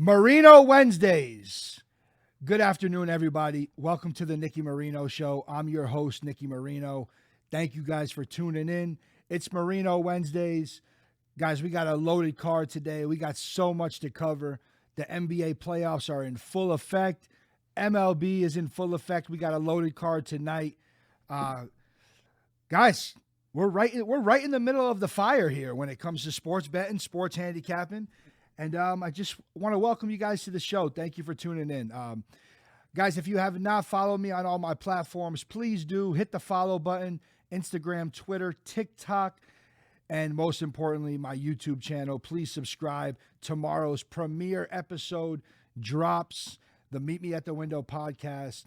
Marino Wednesdays. Good afternoon, everybody. Welcome to the Nicky Marino Show. I'm your host, Nicky Marino. Thank you guys for tuning in. It's Marino Wednesdays. Guys, we got a loaded card today. We got so much to cover. The NBA playoffs are in full effect. MLB is in full effect. We got a loaded card tonight. Guys, we're right in the middle of the fire here when it comes to sports betting, sports handicapping. And I just want to welcome you guys to the show. Thank you for tuning in. Guys, if you have not followed me on all my platforms, please do hit the follow button, Instagram, Twitter, TikTok, and most importantly, my YouTube channel. Please subscribe. Tomorrow's premiere episode drops, the Meet Me at the Window podcast,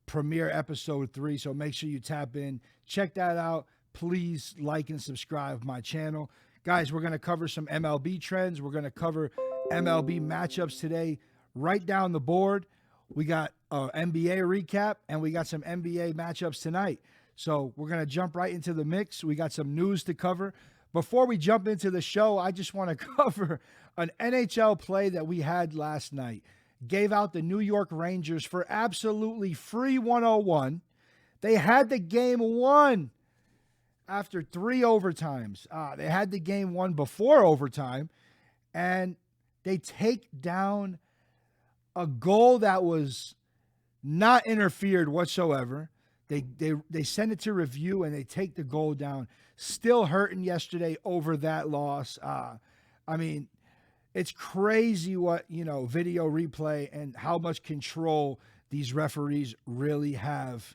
premiere episode 3. So make sure you tap in. Check that out. Please like and subscribe my channel. Guys, we're going to cover some MLB trends. We're going to cover MLB matchups today. Right down the board, we got an NBA recap, and we got some NBA matchups tonight. So we're going to jump right into the mix. We got some news to cover. Before we jump into the show, I just want to cover an NHL play that we had last night. Gave out the New York Rangers for absolutely free 101. They had the game won after 3 overtimes. They had the game won before overtime, and they take down a goal that was not interfered whatsoever. They send it to review, and they take the goal down. Still hurting yesterday over that loss. I mean, it's crazy what, video replay and how much control these referees really have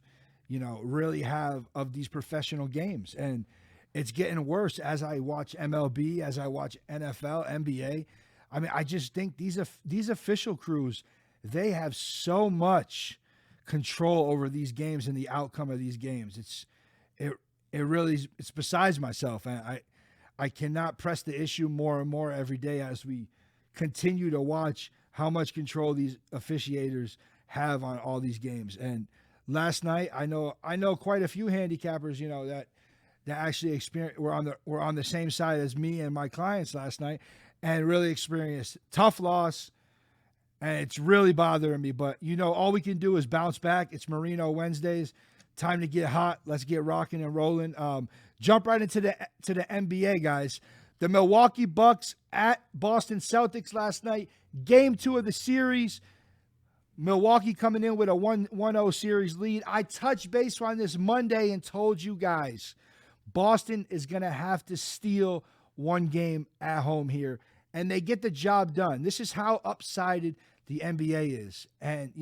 of these professional games. And it's getting worse as I watch MLB, as I watch NFL, NBA. I mean, I just think these official crews, they have so much control over these games and the outcome of these games. It's besides myself. And I cannot press the issue more and more every day as we continue to watch how much control these officiators have on all these games. And last night, I know quite a few handicappers, that actually were on the same side as me and my clients last night, and really experienced tough loss, and it's really bothering me. But all we can do is bounce back. It's Marino Wednesdays. Time to get hot. Let's get rocking and rolling. Jump right into the NBA, guys. The Milwaukee Bucks at Boston Celtics last night. Game 2 of the series. Milwaukee coming in with a 1-0 series lead. I touched base on this Monday and told you guys Boston is going to have to steal one game at home here, and they get the job done. This is how upsided the NBA is. And,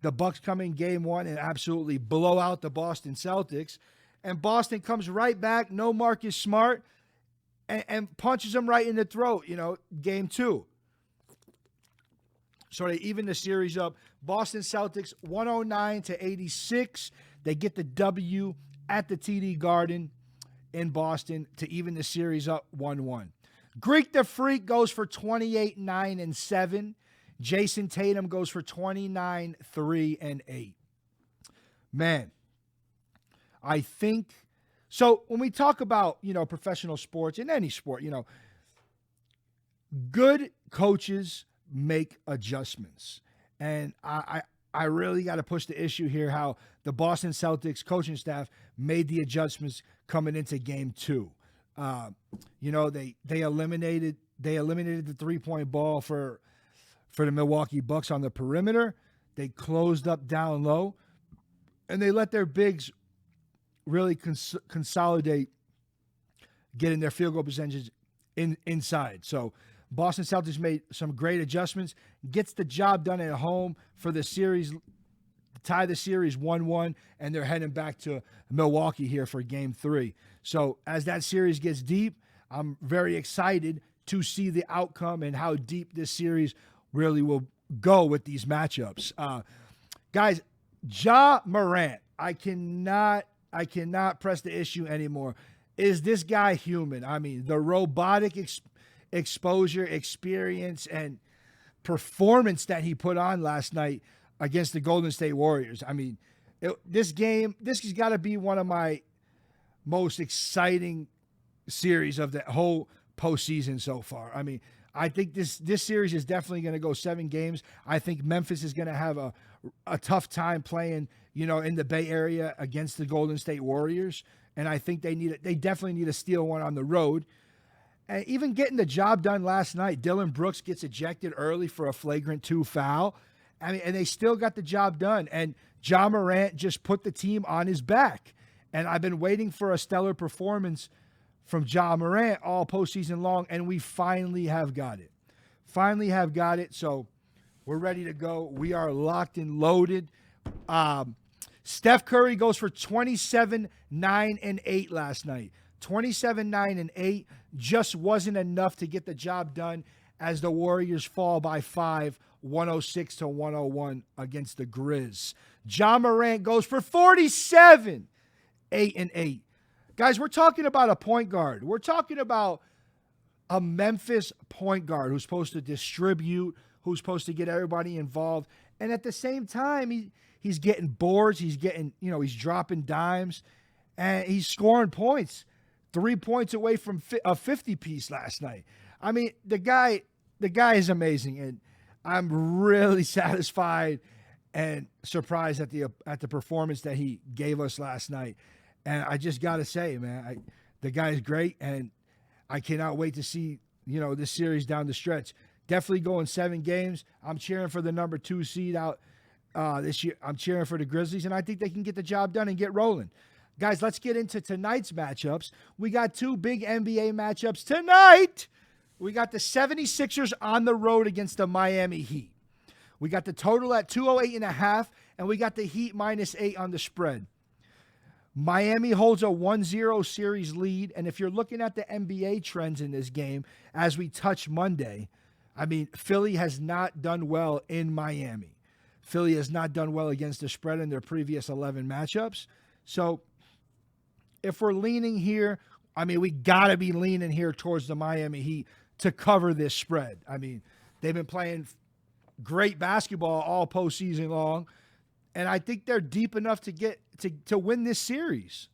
the Bucks come in game 1 and absolutely blow out the Boston Celtics, and Boston comes right back, no Marcus Smart, and punches them right in the throat, game 2. So they even the series up. Boston Celtics 109-86. They get the W at the TD Garden in Boston to even the series up 1-1. Greek the Freak goes for 28, 9, and 7. Jason Tatum goes for 29, 3, and 8. Man, I think so. When we talk about, professional sports, in any sport, good coaches make adjustments. And I really got to push the issue here how the Boston Celtics coaching staff made the adjustments coming into game 2. They eliminated the 3-point ball for the Milwaukee Bucks on the perimeter. They closed up down low, and they let their bigs really consolidate getting their field goal percentages inside. So Boston Celtics made some great adjustments, gets the job done at home for the series, tie the series 1-1, and they're heading back to Milwaukee here for game 3. So as that series gets deep, I'm very excited to see the outcome and how deep this series really will go with these matchups. Guys, Ja Morant, I cannot press the issue anymore. Is this guy human? I mean, the robotic exposure, experience, and performance that he put on last night against the Golden State Warriors. I mean, this has got to be one of my most exciting series of the whole postseason so far. I mean, I think this series is definitely going to go 7 games. I think Memphis is going to have a tough time playing, in the Bay Area against the Golden State Warriors. And I think they definitely need to steal one on the road. And even getting the job done last night, Dylan Brooks gets ejected early for a flagrant 2 foul. I mean, and they still got the job done. And Ja Morant just put the team on his back. And I've been waiting for a stellar performance from Ja Morant all postseason long, and we finally have got it. So we're ready to go. We are locked and loaded. Steph Curry goes for 27, 9, and 8 last night. 27, 9, and 8 just wasn't enough to get the job done as the Warriors fall by 5, 106-101 against the Grizz. Ja Morant goes for 47, 8, and 8. Guys, we're talking about a point guard. We're talking about a Memphis point guard who's supposed to distribute, who's supposed to get everybody involved. And at the same time, he's getting boards. He's getting, he's dropping dimes. And he's scoring points. 3 points away from a 50-piece last night. I mean, the guy is amazing. And I'm really satisfied and surprised at the performance that he gave us last night. And I just got to say, man, the guy is great, and I cannot wait to see, this series down the stretch. Definitely going 7 games. I'm cheering for the number 2 seed out this year. I'm cheering for the Grizzlies, and I think they can get the job done and get rolling. Guys, let's get into tonight's matchups. We got 2 big NBA matchups tonight. We got the 76ers on the road against the Miami Heat. We got the total at 208.5, and we got the Heat -8 on the spread. Miami holds a 1-0 series lead, and if you're looking at the NBA trends in this game, as we touch Monday, I mean, Philly has not done well in Miami. Philly has not done well against the spread in their previous 11 matchups. So if we're leaning here, I mean, we got to be leaning here towards the Miami Heat to cover this spread. I mean, they've been playing great basketball all postseason long, and I think they're deep enough to get to win this series.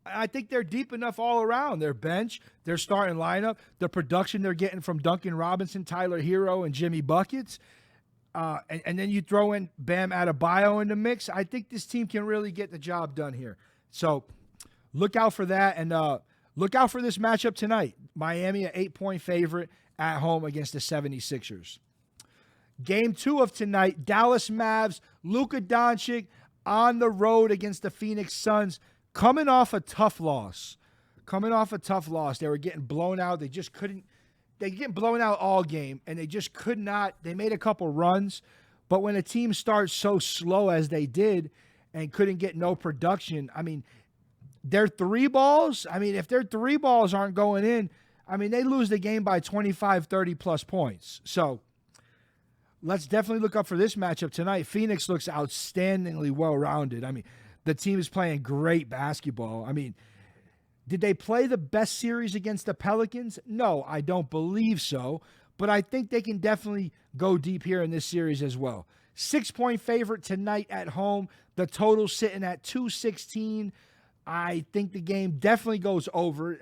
I think they're deep enough all around. Their bench, their starting lineup, the production they're getting from Duncan Robinson, Tyler Hero, and Jimmy Buckets. And then you throw in Bam Adebayo in the mix. I think this team can really get the job done here. So look out for that, and look out for this matchup tonight. Miami, an 8-point favorite at home against the 76ers. Game 2 of tonight, Dallas Mavs, Luka Doncic on the road against the Phoenix Suns, coming off a tough loss. They were getting blown out. They get blown out all game, and they just could not. They made a couple runs, but when a team starts so slow as they did and couldn't get no production, I mean, their 3 balls, if their 3 balls aren't going in, they lose the game by 25, 30-plus points. So let's definitely look up for this matchup tonight. Phoenix looks outstandingly well-rounded. The team is playing great basketball. Did they play the best series against the Pelicans? No, I don't believe so. But I think they can definitely go deep here in this series as well. 6-point favorite tonight at home. The total sitting at 216. I think the game definitely goes over.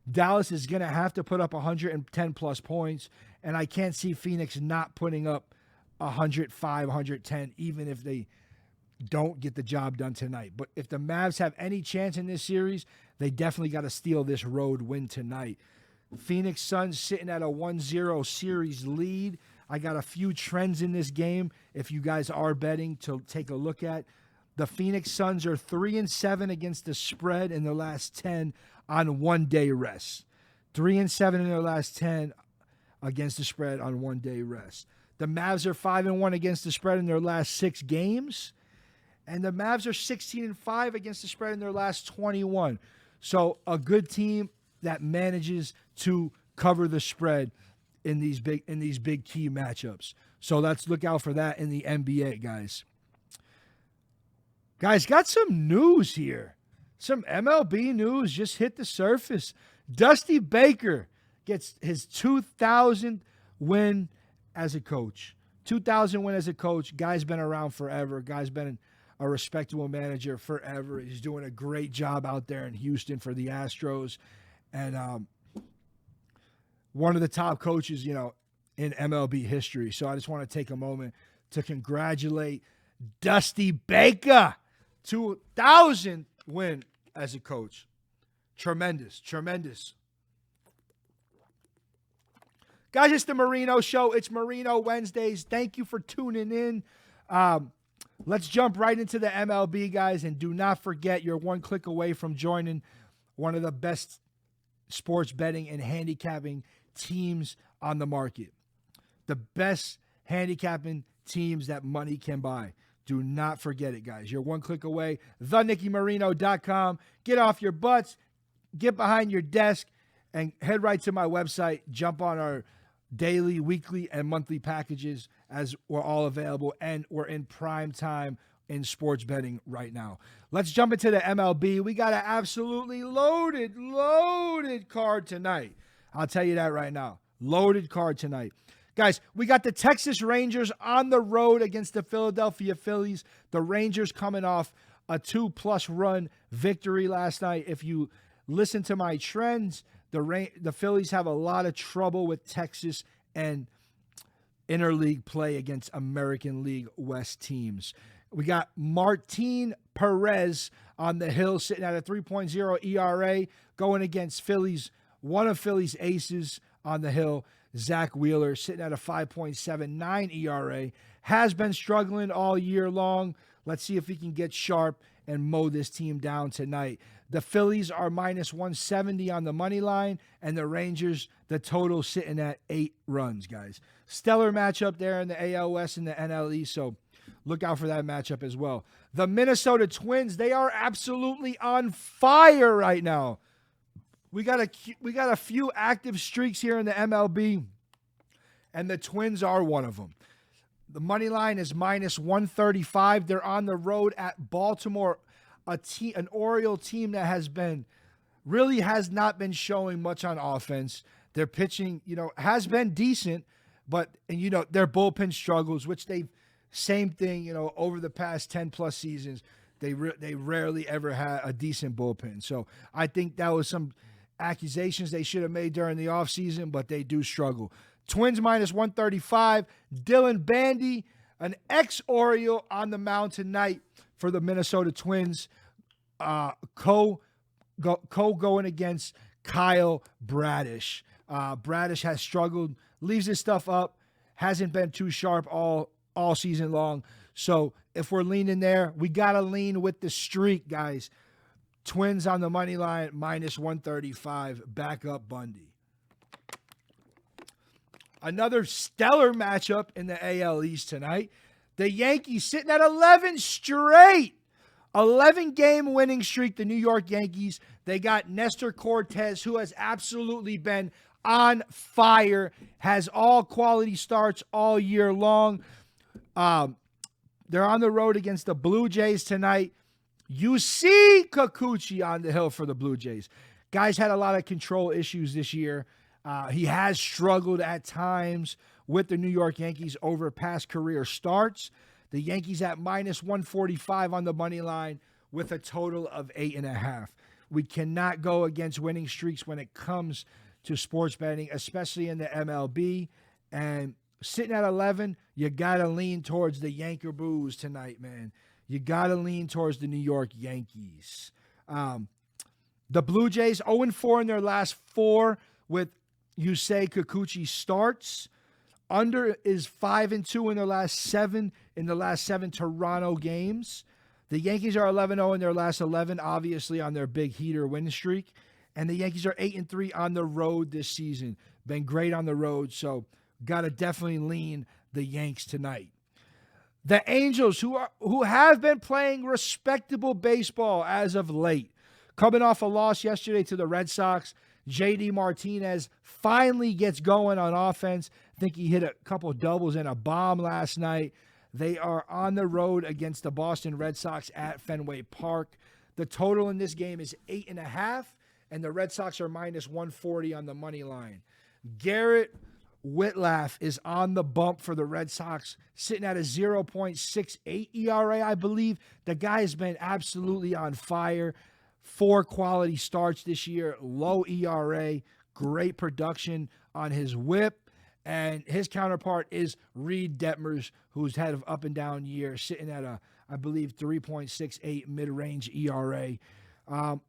Dallas is going to have to put up 110-plus points, and I can't see Phoenix not putting up 105, 110, even if they don't get the job done tonight. But if the Mavs have any chance in this series, they definitely got to steal this road win tonight. Phoenix Suns sitting at a 1-0 series lead. I got a few trends in this game if you guys are betting to take a look at. The Phoenix Suns are 3-7 against the spread in their last 10 on one-day rest. 3-7 in their last 10 against the spread on one-day rest. The Mavs are 5-1 against the spread in their last 6 games. And the Mavs are 16-5 against the spread in their last 21. So a good team that manages to cover the spread in these big key matchups. So let's look out for that in the NBA, guys. Guys, got some news here. Some MLB news just hit the surface. Dusty Baker gets his 2,000th win as a coach. 2,000 win as a coach. Guy's been around forever. Guy's been a respectable manager forever. He's doing a great job out there in Houston for the Astros. And one of the top coaches, in MLB history. So I just want to take a moment to congratulate Dusty Baker, 2,000 win as a coach. Tremendous. Guys, it's the Marino Show. It's Marino Wednesdays. Thank you for tuning in. Let's jump right into the MLB, guys. And do not forget, you're one click away from joining one of the best sports betting and handicapping teams on the market. The best handicapping teams that money can buy. Do not forget it, guys. You're one click away. TheNickyMarino.com. Get off your butts. Get behind your desk and head right to my website. Jump on our daily, weekly, and monthly packages as we're all available, and we're in prime time in sports betting right now. Let's jump into the MLB. We got an absolutely loaded card tonight. I'll tell you that right now. Loaded card tonight. Guys, we got the Texas Rangers on the road against the Philadelphia Phillies. The Rangers coming off a 2+ run victory last night. If you listen to my trends, the Phillies have a lot of trouble with Texas and interleague play against American League West teams. We got Martin Perez on the hill sitting at a 3.0 ERA going against one of Philly's aces on the hill, Zach Wheeler, sitting at a 5.79 ERA. Has been struggling all year long. Let's see if he can get sharp and mow this team down tonight. The Phillies are minus 170 on the money line, and the Rangers, the total sitting at 8 runs, guys. Stellar matchup there in the AL West and the NL East, so look out for that matchup as well. The Minnesota Twins, they are absolutely on fire right now. We got a few active streaks here in the MLB, and the Twins are one of them. The money line is minus 135. They're on the road at Baltimore, an Oriole team that has not been showing much on offense. Their pitching, has been decent, but their bullpen struggles, which same thing, over the past 10+ seasons, they rarely ever had a decent bullpen. So I think that was some accusations they should have made during the offseason, but they do struggle. Twins minus 135. Dylan Bandy, an ex-Oriole, on the mound tonight for the Minnesota Twins. Going against Kyle Bradish. Bradish has struggled, leaves his stuff up, hasn't been too sharp all season long. So if we're leaning there, we got to lean with the streak, guys. Twins on the money line, minus 135. Back up Bundy. Another stellar matchup in the AL East tonight. The Yankees sitting at 11 straight. 11-game winning streak, the New York Yankees. They got Nestor Cortez, who has absolutely been on fire, has all quality starts all year long. They're on the road against the Blue Jays tonight. You see Kikuchi on the hill for the Blue Jays. Guys had a lot of control issues this year. He has struggled at times with the New York Yankees over past career starts. The Yankees at minus 145 on the money line with a total of 8.5. We cannot go against winning streaks when it comes to sports betting, especially in the MLB. And sitting at 11, you got to lean towards the Yankees tonight, man. You got to lean towards the New York Yankees. The Blue Jays 0-4 in their last 4 with Yusei Kikuchi starts. Under is 5-2 in their last 7 Toronto games. The Yankees are 11-0 in their last 11, obviously on their big heater win streak. And the Yankees are 8-3 on the road this season. Been great on the road, so got to definitely lean the Yanks tonight. The Angels, who have been playing respectable baseball as of late, coming off a loss yesterday to the Red Sox. JD Martinez finally gets going on offense. I think he hit a couple doubles and a bomb last night. They are on the road against the Boston Red Sox at Fenway Park. The total in this game is 8.5, and the Red Sox are minus 140 on the money line. Garrett Whitlaff is on the bump for the Red Sox, sitting at a 0.68 ERA, I believe. The guy has been absolutely on fire. 4 quality starts this year, low ERA, Great production on his whip. And his counterpart is Reed Detmers, who's had an up and down year, sitting at I believe, 3.68 mid-range ERA. The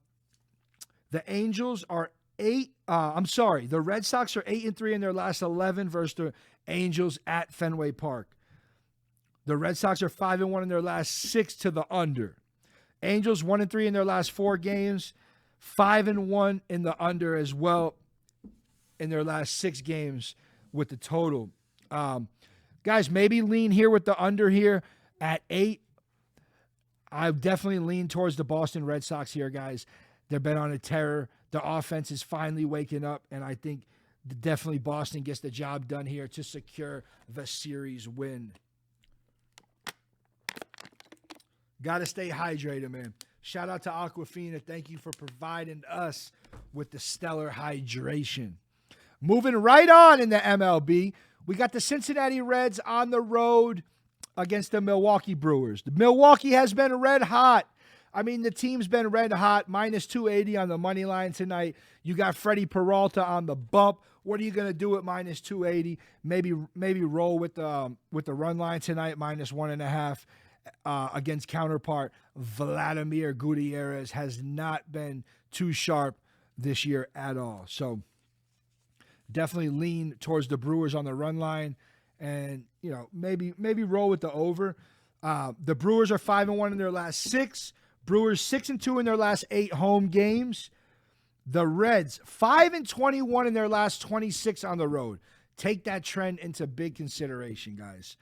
Angels are the Red Sox are 8-3 in their last 11 versus the Angels at Fenway Park. The Red Sox are 5-1 in their last 6 to the under. Angels 1-3 in their last 4 games, 5-1 in the under as well in their last 6 games with the total. Guys, maybe lean here with the under here at 8. I definitely lean towards the Boston Red Sox here, guys. They've been on a tear. The offense is finally waking up, and I think definitely Boston gets the job done here to secure the series win. Got to stay hydrated, man. Shout out to Aquafina. Thank you for providing us with the stellar hydration. Moving right on in the MLB, we got the Cincinnati Reds on the road against the Milwaukee Brewers. The Milwaukee has been red hot. I mean, the team's been red hot, minus 280 on the money line tonight. You got Freddie Peralta on the bump. What are you going to do at minus 280? Maybe roll with the run line tonight, minus 1.5 against counterpart Vladimir Gutierrez has not been too sharp this year at all. So definitely lean towards the Brewers on the run line, and maybe roll with the over. The Brewers are 5-1 in their last 6. Brewers 6-2 in their last 8 home games. The Reds 5-21 in their last 26 on the road. Take that trend into big consideration, guys.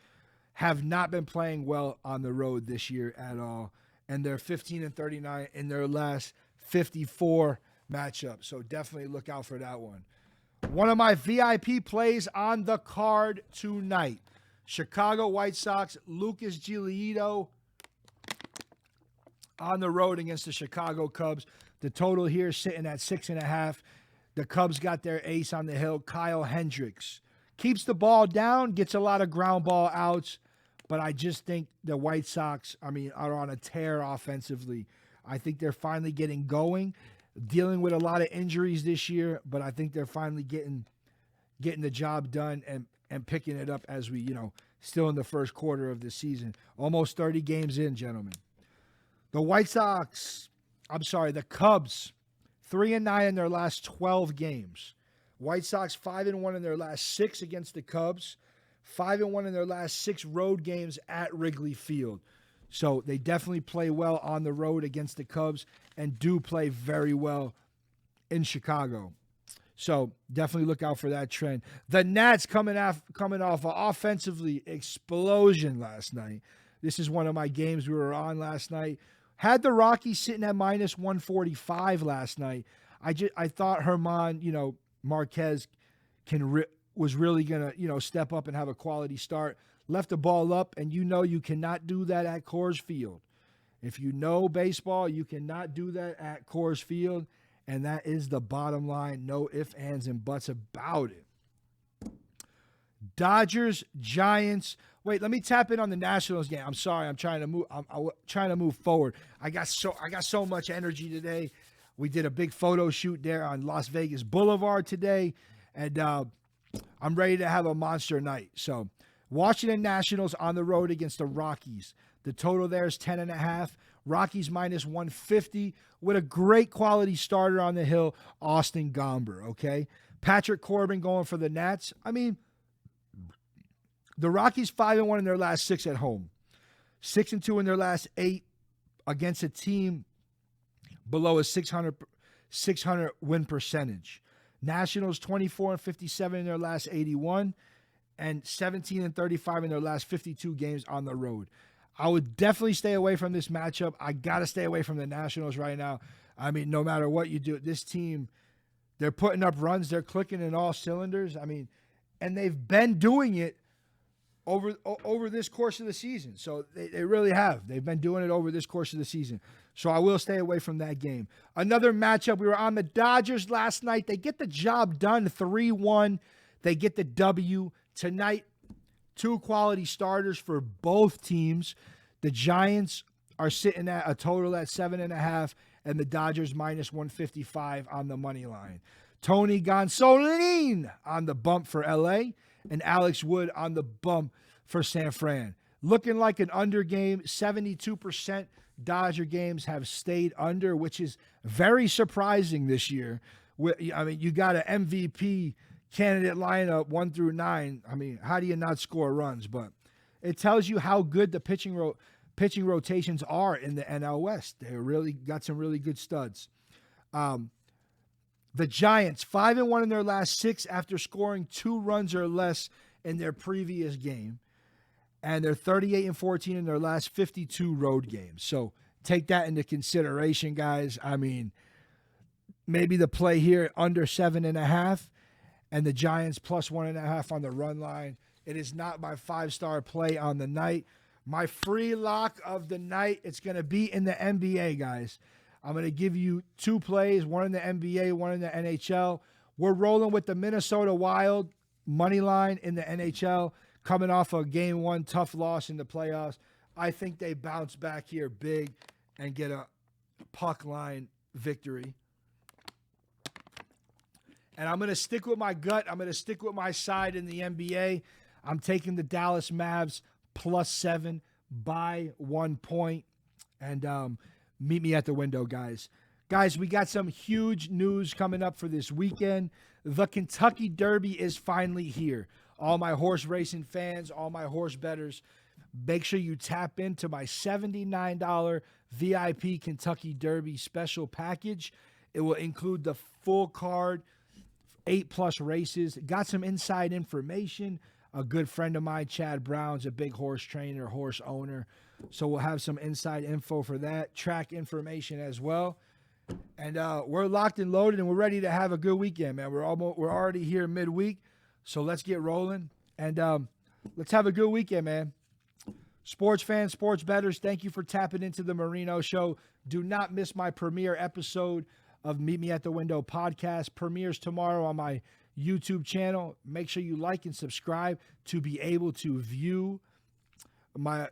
Have not been playing well on the road this year at all, and they're 15-39 in their last 54 matchups. So definitely look out for that one. One of my VIP plays on the card tonight. Chicago White Sox, Lucas Giolito on the road against the Chicago Cubs. The total here is sitting at 6.5. The Cubs got their ace on the hill, Kyle Hendricks. Keeps the ball down, gets a lot of ground ball outs, but I just think the White Sox, are on a tear offensively. I think they're finally getting going, dealing with a lot of injuries this year, but I think they're finally getting the job done and picking it up as we, still in the first quarter of the season. Almost 30 games in, gentlemen. The Cubs, 3-9 in their last 12 games. White Sox 5-1 in their last 6 against the Cubs. 5-1 in their last 6 road games at Wrigley Field. So they definitely play well on the road against the Cubs and do play very well in Chicago. So definitely look out for that trend. The Nats coming off an offensively explosion last night. This is one of my games we were on last night. Had the Rockies sitting at minus 145 last night. I thought Herman, Marquez was really going to, step up and have a quality start. Left the ball up, and you cannot do that at Coors Field. If you know baseball, you cannot do that at Coors Field, and that is the bottom line. No ifs, ands, and buts about it. Dodgers, Giants. Wait, let me tap in on the Nationals game. I'm sorry, I'm trying to move forward. I got so much energy today. We did a big photo shoot there on Las Vegas Boulevard today, and I'm ready to have a monster night. So, Washington Nationals on the road against the Rockies. The total there is 10.5. Rockies minus 150 with a great quality starter on the hill, Austin Gomber, okay? Patrick Corbin going for the Nats. The Rockies 5-1 in their last 6 at home. 6-2 in their last 8 against a team below a 600 win percentage. Nationals 24-57 in their last 81 and 17-35 in their last 52 games on the road. I would definitely stay away from this matchup. I got to stay away from the Nationals right now. No matter what you do, this team, they're putting up runs. They're clicking in all cylinders. And they've been doing it over this course of the season. So they really have. They've been doing it over this course of the season. So I will stay away from that game. Another matchup, we were on the Dodgers last night. They get the job done 3-1. They get the W. Tonight, 2 quality starters for both teams. The Giants are sitting at a total at 7.5, and the Dodgers minus 155 on the money line. Tony Gonsolin on the bump for LA, and Alex Wood on the bump for San Fran. Looking like an under game. 72% Dodger games have stayed under, which is very surprising this year. I mean, you got an MVP candidate lineup 1 through 9. I mean, how do you not score runs? But it tells you how good the pitching rotations are in the NL West. They really got some really good studs. The Giants, 5-1 in their last 6 after scoring 2 runs or less in their previous game. And they're 38-14 in their last 52 road games. So take that into consideration, guys. I mean, maybe the play here under 7.5 and the Giants plus 1.5 on the run line. It is not my 5-star play on the night. My free lock of the night, it's going to be in the NBA, guys. I'm going to give you 2 plays, one in the NBA, one in the NHL. We're rolling with the Minnesota Wild money line in the NHL, coming off a Game 1 tough loss in the playoffs. I think they bounce back here big and get a puck line victory. And I'm going to stick with my gut. I'm going to stick with my side in the NBA. I'm taking the Dallas Mavs plus 7 by 1 point. And meet me at the window, guys. Guys, we got some huge news coming up for this weekend. The Kentucky Derby is finally here. All my horse racing fans, all my horse bettors, make sure you tap into my $79 VIP Kentucky Derby special package. It will include the full card, 8+ races. Got some inside information. A good friend of mine, Chad Brown's a big horse trainer, horse owner. So we'll have some inside info for that, track information as well. And we're locked and loaded, and we're ready to have a good weekend, man. We're already here midweek, so let's get rolling. And let's have a good weekend, man. Sports fans, sports bettors, thank you for tapping into the Marino Show. Do not miss my premiere episode of Meet Me at the Window podcast. Premieres tomorrow on my YouTube channel. Make sure you like and subscribe to be able to view my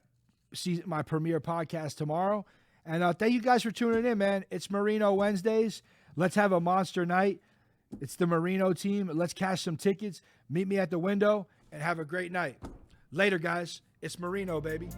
premiere podcast tomorrow. And thank you guys for tuning in, man. It's Marino Wednesdays. Let's have a monster night. It's the Marino team. Let's cash some tickets. Meet me at the window and have a great night. Later, guys. It's Marino, baby.